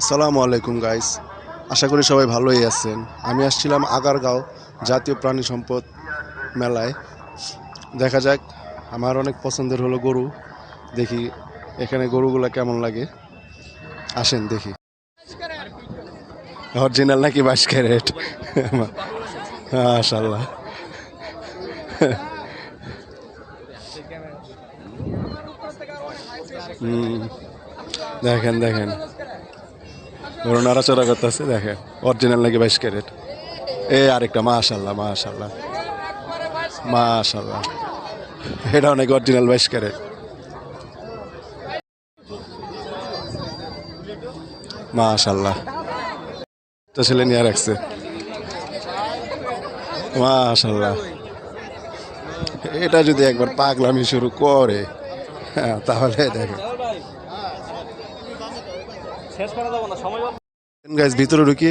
আসসালামু আলাইকুম গাইস, আশা করি সবাই ভালোই আছেন। আমি আসছিলাম আগারগাঁও জাতীয় প্রাণী সম্পদ মেলায়। দেখা যাক, আমার অনেক পছন্দের হলো গরু। দেখি এখানে গরুগুলো কেমন লাগে। আসেন দেখি। অরিজিনাল নাকি 22 ক্যারেট? মাশাআল্লাহ। দেখেন দেখেন, গরু নাড়াচড়া করতেছে। দেখেন অরিজিনাল নাকি 22 ক্যারেট। আরেকটা, মাশাআল্লাহ মাশাআল্লাহ মাশাআল্লাহ, এটা অনেক অরিজিনাল 22 ক্যারেট। মাশাআল্লাহ, তো ছেলে নিয়ে রাখছে। মাশাআল্লাহ, এটা যদি একবার পাগলামি শুরু করে, হ্যাঁ, তাহলে দেখেন গাইস, ভিতরে ঢুকি,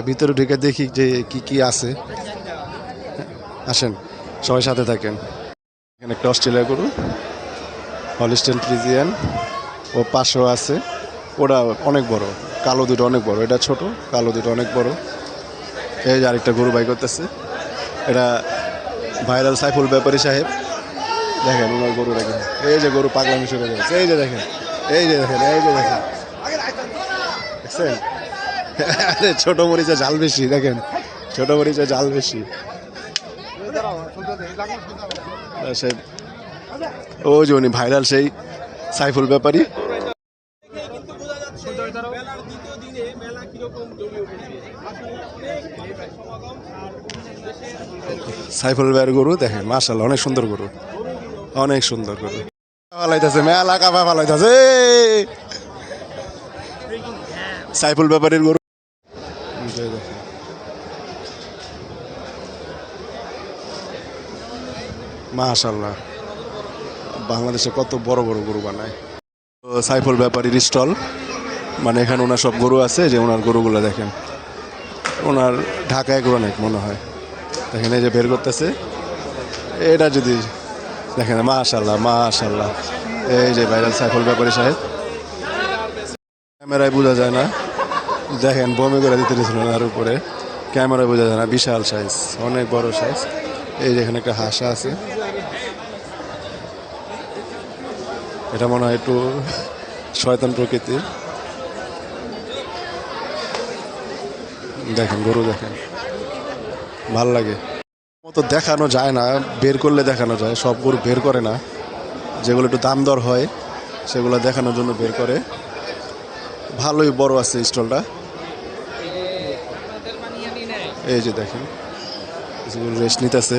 ভিতরে ঢুকে দেখি যে কি কি আছে। আসেন সবাই সাথে থাকেন। এখানে একটা অস্ট্রেলিয়া গরু, হলিস্টেইন ফ্রিজিয়ান, ও পাশেও আছে। ওটা অনেক বড়, কালো দুটো অনেক বড়। এটা ছোট, কালো দুটো অনেক বড়। এই যে আরেকটা গরু বাই করতেছে, এটা ভাইরাল সাইফুল ব্যাপারী সাহেব। দেখেন ওনার গরু, দেখেন এই যে গরু পাগলামি শুরু করেছে। এই যে দেখেন, এই যে দেখেন, এই যে দেখেন, দেখছেন? আরে ছোট মরিচে ঝাল বেশি, দেখেন ছোট মরিচে ঝাল বেশি। ও যে উনি ভাইরাল সেই সাইফুল ব্যাপারী। সাইফুল ভাইয়ের গরু দেখেন, মাশাআল্লাহ অনেক সুন্দর গরু, অনেক সুন্দর গরু। ফালাইতেছে মেলা কাবা ফালাইতেছে সাইফুল ব্যাপারীর গরু। মাশাআল্লাহ, বাংলাদেশে কত বড় বড় গরু বানায়। সাইফুল ব্যাপারীর স্টল, মানে এখানে ওনার সব গরু আছে। যে ওনার গরুগুলো দেখেন, ওনার ঢাকায় গরু অনেক মনে হয়। দেখেন এই যে বের করতেছে, এটা যদি দেখেন, মাশাআল্লাহ মাশাআল্লাহ। এই যে ভাইরাল সাইফুল ব্যাপারী সাহেব, ক্যামেরায় বোঝা যায় না। দেখেন বমি করে দিতে দিয়েছিল ওনার উপরে, ক্যামেরায় বোঝা যায় না। বিশাল সাইজ, অনেক বড় সাইজ। এই যে এখানে একটা হাসা আছে, এটা মনে হয় একটু শয়তান প্রকৃতির। দেখেন গরু, দেখেন ভাল লাগে। তো দেখানো যায় না, বের করলে দেখানো যায়। সব গরু বের করে না, যেগুলো একটু দাম দর হয় সেগুলো দেখানোর জন্য বের করে। ভালোই বড় আছে স্টলটা। এই যে দেখেন, রেস্ট নিতেছে,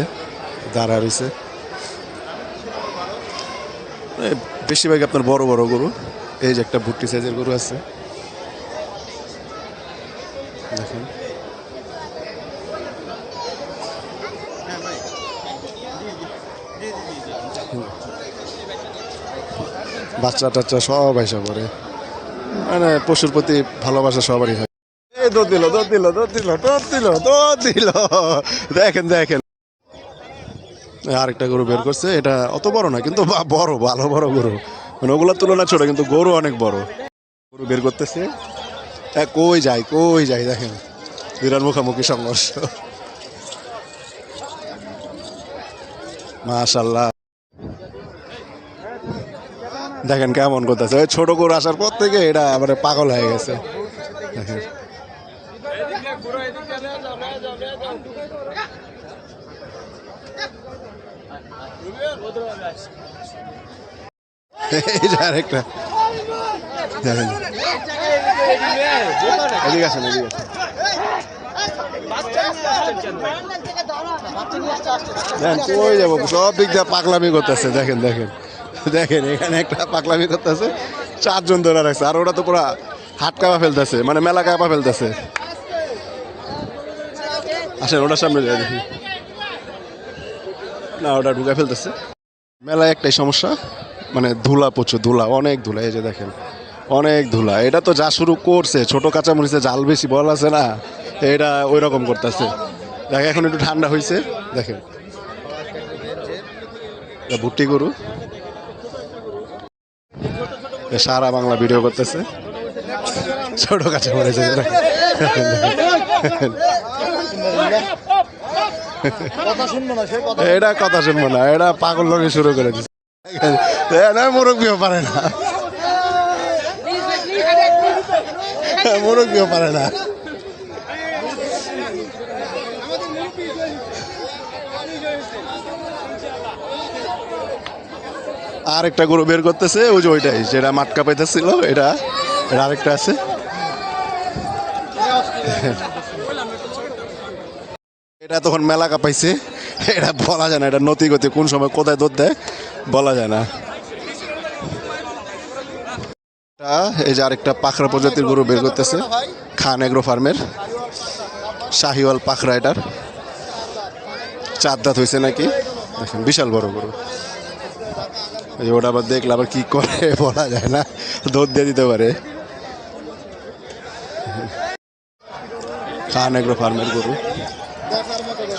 দাঁড়া রয়েছে। বেশিরভাগ আপনার বড় বড় গরু। এই যে একটা ভুট্টি সাইজের গরু আছে, দেখেন। বাচ্চা টাচ্চা সব আইসা পড়ে, মানে পশুর প্রতি ভালোবাসা সবারই হয়। এই দৌড় দিল, দৌড় দিল, দৌড় দিল, দৌড় দিল, দৌড় দিল। দেখেন দেখেন, আরেকটা গরু বের করছে। এটা অত বড় না, কিন্তু বড়, ভালো বড় গরু। মানে ওগুলোর তুলনা ছোট, কিন্তু গরু অনেক বড়। গরু বের করতেছে, কই যায় কই যায়। দেখেন বিরাট মুখোমুখি সংঘর্ষ। মাশাআল্লাহ, দেখেন কেমন করতেছে। ওই ছোট গরু আসার পর থেকে এটা মানে পাগল হয়ে গেছে। দেখেন এই যে আরেকটা, দেখেন এদিকে আসেন, এদিকে আসেন। দেখেন কই যাবো, সব দিক দিয়ে পাগলামি করতেছে। দেখেন দেখেন দেখেন, এখানে একটা পাগলামি করতেছে, 4 জন ধরে রাখছে। আর ওটা তো পুরা হাট কাপা ফেলতেছে, মানে মেলা কাপা ফেলতেছে। আসেন ওটার সামনে যায় দেখি, না ওটা ঢুকে ফেলতেছে। মেলায় একটাই সমস্যা, মানে ধুলা, প্রচুর ধুলা, অনেক ধুলা। এই যে দেখেন অনেক ধুলা। এটা তো যা শুরু করছে, ছোট কাঁচামরিচে জাল বেশি বল আছে না, এটা ওই রকম করতেছে। দেখেন এখন একটু ঠান্ডা হয়েছে। দেখেন ভুট্টি গরু, সারা বাংলা ভিডিও করতেছে। ছোট কাঁচা মরিচ এটা কথা শুনবো না, এটা পাগল লোকে শুরু করে দিচ্ছে, মুরব্বীও পারে না, মুরব্বীও পারে না। আর একটা গরু বের করতেছে, ওই যে ওইটাই যেটা মাটকা পাইতেছিল, এটা আরেকটা আছে। এটা তখন মেলা কাপাইছে, এটা বলা যায় না, এটা নতি গতি কোন সময় কোথায় দুধ দেয় বলা যায় না। এই যে আরেকটা পাখরা প্রজাতির গরু বের করতেছে, খান এগ্রো ফার্মের শাহিওয়াল পাখরা। এটার 4 দাঁত হয়েছে নাকি, দেখেন বিশাল বড় গরু। ওটা আবার দেখলে আবার কি করে বলা যায় না, দুধ দিয়ে দিতে পারে। খান এগ্রো ফার্মের গরু,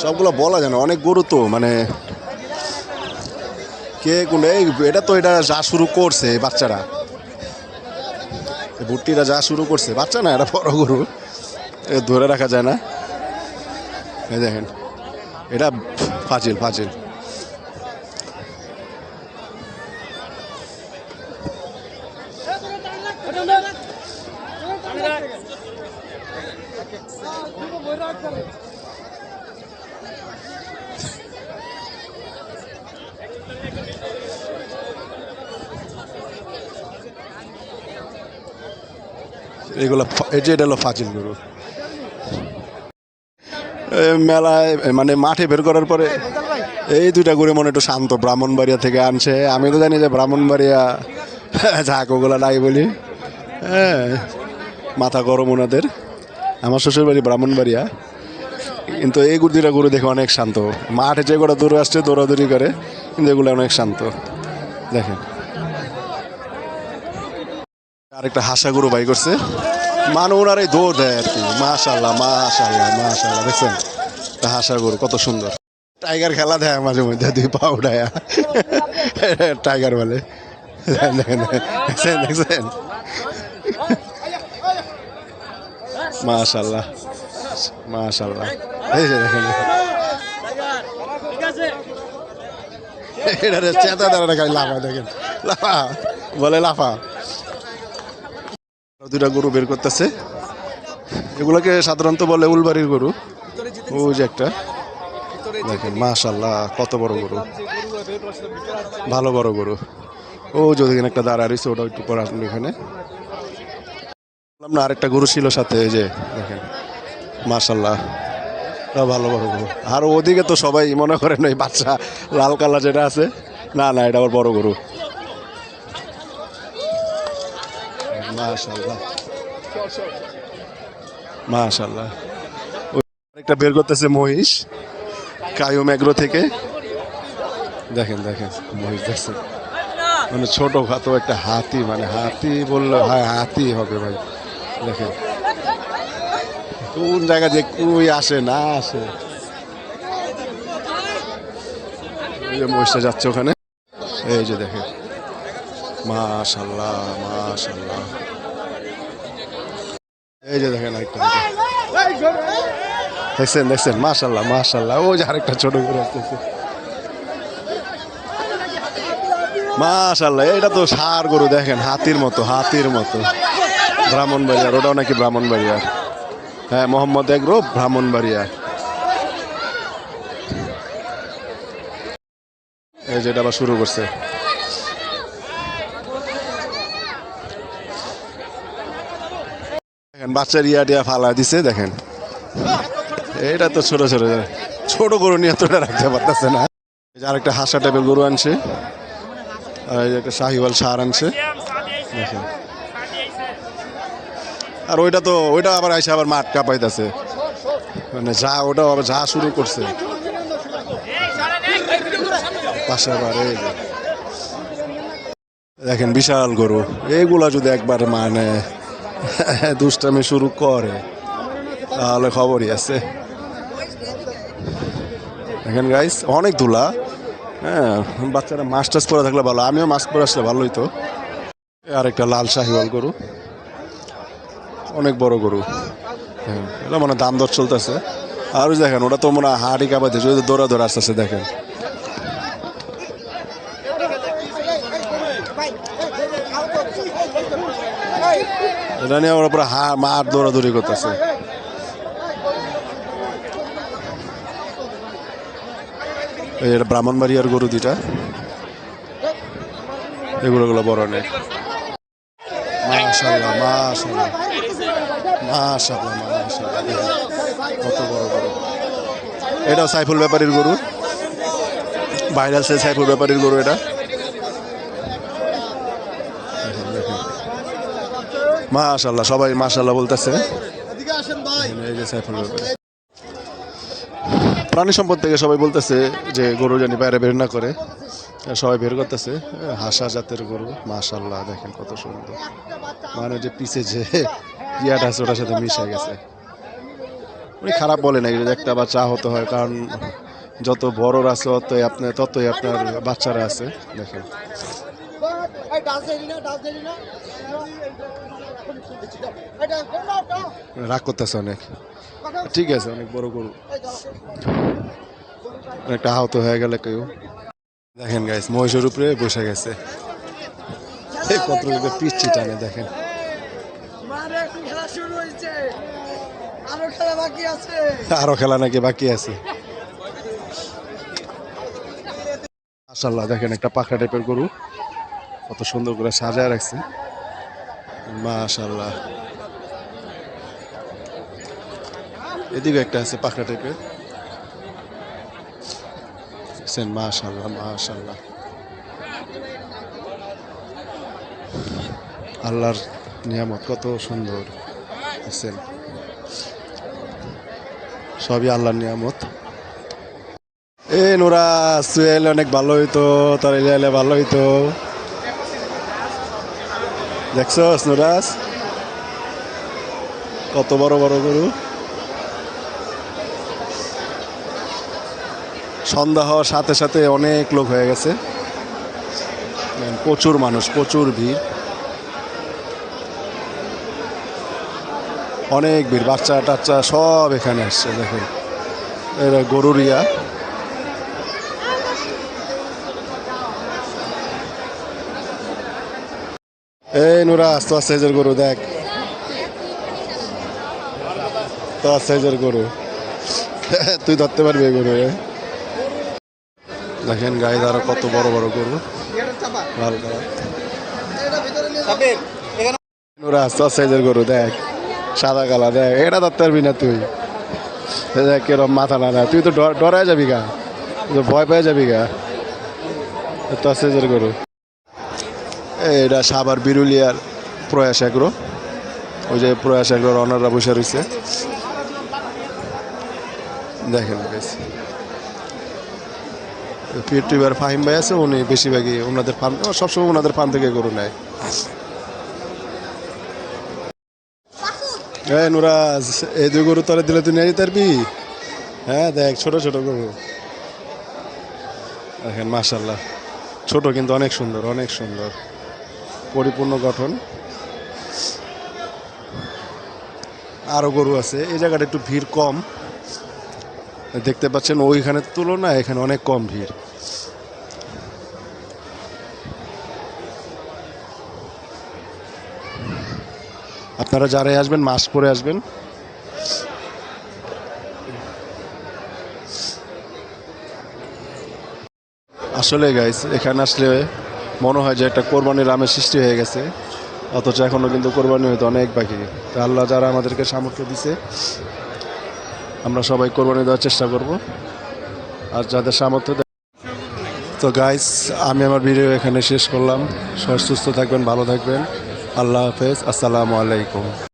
সবগুলো বলা যায় না, অনেক গরু তো, মানে কে কোন এটা তো, এটা যা শুরু করছে বাচ্চারা, ভুট্টিরা যা শুরু করছে, বাচ্চা না, এটা বড় গরু, ধরে রাখা যায় না। এই দেখেন এটা ফাজিল ফাজিল। এগুলো এটা হলো ফাজিল গরু। মেলায় মানে মাঠে বের করার পরে এই দুইটা গরু মনে একটু শান্ত, ব্রাহ্মণবাড়িয়া থেকে আনছে। আমি তো জানি যে ব্রাহ্মণবাড়িয়া ঝাঁক ওগুলো নাই বলি, হ্যাঁ মাথা গরম ওনাদের। আমার শ্বশুর বাড়ি ব্রাহ্মণবাড়িয়া, কিন্তু এই দুইটা গরু দেখে অনেক শান্ত। মাঠে যে কটা দৌড়ে আসছে দৌড়াদৌড়ি করে, কিন্তু এগুলো অনেক শান্ত। দেখেন আরেকটা হাসা গরু বাই করছে, মানে ওনারাই দৌড় দেয় আর কি। মাশাল্লাহ মাশাল্লাহ মাশাল্লাহ, দেখছেন হাসা গরু কত সুন্দর। টাইগার খেলা দেয় মাঝে মধ্যে, 2 পা উঠায়া টাইগার বলে, দেখছেন দেখছেন। মাশাল্লাহ মাশাল্লাহ, এই যে দেখেন এটা চেতা দাঁড়া খালি লাফা, দেখেন লাফা বলে লাফা। দুইটা গরু বের করতেছে, এগুলোকে সাধারণত বলে উলবাড়ির গরু। ওই যে একটা দেখেন, মাশাল্লাহ কত বড় গরু, ভালো বড় গরু। ও যদি একটা দাঁড়া রয়েছে, ওটা একটু পরে আসলে এখানে না আরেকটা গরু ছিল সাথে, এই যে দেখেন মাশাল্লাহ ভালো বড় গরু। আর ওদিকে তো সবাই মনে করেন ওই বাচ্চা লাল কালার যেটা আছে, না না এটা আবার বড় গরু। মাশাল্লাহ মাশাল্লাহ। আরেকটা বের করতেছে মহিষ, কায়ুম এগ্রো থেকে। দেখেন দেখেন মহিষ, দেখছেন মানে ছোট খাতো একটা হাতি, মানে হাতি বললে হয় হাতি হবে ভাই। দেখেন কোন জায়গা যে কুই আসে না আসে, এই যে মহিষটা যাচ্ছে ওখানে, এই যে দেখেন মাশাল্লাহ মাশাল্লাহ। এই যে দেখেন আরেকটা দেখছেন দেখছেন মাশাল্লাহ মাশাল্লাহ। ও যে আরেকটা ছোট করে আসতেছে, মাশাল্লাহ। এটা তো ষাঁড় গরু, দেখেন হাতির মতো, হাতির মতো। ব্রাহ্মণবাড়িয়ার, ওটাও নাকি ব্রাহ্মণবাড়িয়ার, হ্যাঁ মোহাম্মদ এগ্রো ব্রাহ্মণবাড়িয়া। এই যেটা আবার শুরু করছে, দেখেন বাচ্চার ইয়া ফালা দিছে। দেখেন এটা তো ছোট ছোট ছোট গরু নিয়ে তো রাখতে পারতেছে না। আরেকটা হাসা টাইপের গরু আনছে, আর একটা শাহিওয়াল ষাঁড় আনছে, দেখেন। আর ওইটা আবার আইসে আবার মাঠ কাঁপাইতেছে, মানে যা ওটা আবার যা শুরু করছে পাশে আবার। এই দেখেন বিশাল গরু, এইগুলা যদি একবার মানে দুষ্টামি শুরু করে তাহলে খবরই আছে। দেখেন গাইস অনেক ধুলা, হ্যাঁ বাচ্চারা মাস্ক পরে থাকলে ভালো, আমিও মাস্ক পরে আসলে ভালোই তো। আরেকটা লাল শাহিওয়াল গরু, অনেক বড় গরু। হ্যাঁ, এটা মানে দাম দর চলতেছে। আর ওই দেখেন ওটা তো মনে হয় হাড়ি কাবা দিয়েছে, ওই যে দৌড়া দৌড়া আসতেছে দেখেন। এটা নিয়ে ওরা পুরো মাঠ দৌড়াদৌড়ি করতেছে। এটা ব্রাহ্মণবাড়িয়ার গরু দুইটা, এগুলো বড় অনেক। মাশাআল্লাহ মাশাআল্লাহ মাশাআল্লাহ মাশাআল্লাহ, কত বড় গরু। এটাও সাইফুল ব্যাপারীর গরু, ভাইরাল সে সাইফুল ব্যাপারীর গরু এটা। মাশাআল্লাহ, সবাই মাশাআল্লাহ বলতেছে। এই যে সাইফুল ব্যাপারী। প্রাণী সম্পদ থেকে সবাই বলতেছে যে গরু জানি বাইরে বের না করে, সবাই বের করতেছে। হাসা জাতের গরু, মাশাআল্লাহ দেখেন কত সুন্দর। মানে যে পিছে যে ইয়াটা আছে ওটার সাথে মিশে গেছে। উনি খারাপ বলে না, একটা বাচ্চা আহত হয়, কারণ যত বড় আছে ততই আপনার বাচ্চারা আছে। দেখেন রাগ করতেছে অনেক, ঠিক আছে অনেক বড় গরু, একটা আহত হয়ে গেলে কেউ। দেখেন গাইস মহিষের উপরে বসে গেছে, কত পিচ্ছি টানে দেখেন। আরো খেলা নাকি বাকি আছে। মাশাআল্লাহ দেখেন একটা পাখা টাইপের গরু, কত সুন্দর করে সাজায় রাখছে। মাশাআল্লাহ, এদিকে একটা আছে পাখা টাইপের। মাশাআল্লাহ মাশাআল্লাহ, আল্লাহর নিয়ামত কত সুন্দর। সবই আল্লাহর নিয়ামত। নোরা সুয়েল অনেক ভালো হইতো, তার এলে ভালো হইতো। দেখছস নুরাজ কত বড় বড় গরু। সন্ধ্যা হওয়ার সাথে সাথে অনেক লোক হয়ে গেছে, প্রচুর মানুষ, প্রচুর ভিড়, অনেক ভিড়। বাচ্চা টাচ্চা সব এখানে আসছে। দেখুন এরা গরুর ইয়া। এই নুরাজ তোর সাইজের গরু দেখ, তোর সাইজের গরু তুই ধরতে পারবি এই গরু। দেখেন গায়ে আরো কত বড় বড় গরু, লাল কালার। নুরাজ তোর সাইজের গরু দেখ, সাদা কালার দেখ, এটা ধরতে পারবি না তুই। দেখ কিরম মাথা না, তুই তো ডরায় যাবি গা, ভয় পেয়ে যাবি গা। তোর সাইজের গরু। এটা সাভার বিরুলিয়ার প্রয়াস এগ্রো, ওই যে প্রয়াস এগ্রোর অনাররা বসে রয়েছে। দেখেন ইউটিউবার ফাহিম ভাই আছে, উনি বেশিরভাগই ওনাদের ফার্ম, সবসময় ওনাদের ফার্ম থেকে গরু নেয়। হ্যাঁ নুরাজ, এই দুই গরু তলে দিলে তুই নিয়ে যেতে পারবি। হ্যাঁ দেখ ছোট ছোট গরু দেখেন, মাশাআল্লাহ ছোট কিন্তু অনেক সুন্দর, অনেক সুন্দর, পরিপূর্ণ গঠন। আরো গরু আছে। এই জায়গাটা একটু ভিড় কম দেখতে পাচ্ছেন, ওইখানের তুলনায় এখানে অনেক কম ভিড়। আপনারা যারাই আসবেন মাস্ক পরে আসবেন। আসলে গাইস এখানে আসলে মনে হয় যে একটা কোরবানির আমের সৃষ্টি হয়ে গেছে, অথচ এখনো কিন্তু কোরবানি হয়তো অনেক বাকি। তা আল্লাহ যারা আমাদেরকে সামর্থ্য দিছে, আমরা সবাই কোরবানি দেওয়ার চেষ্টা করব। আর যাদের সামর্থ্য, তো গাইস আমি আমার ভিডিও এখানে শেষ করলাম। সবাই সুস্থ থাকবেন, ভালো থাকবেন, আল্লাহ হাফেজ, আসসালামু আলাইকুম।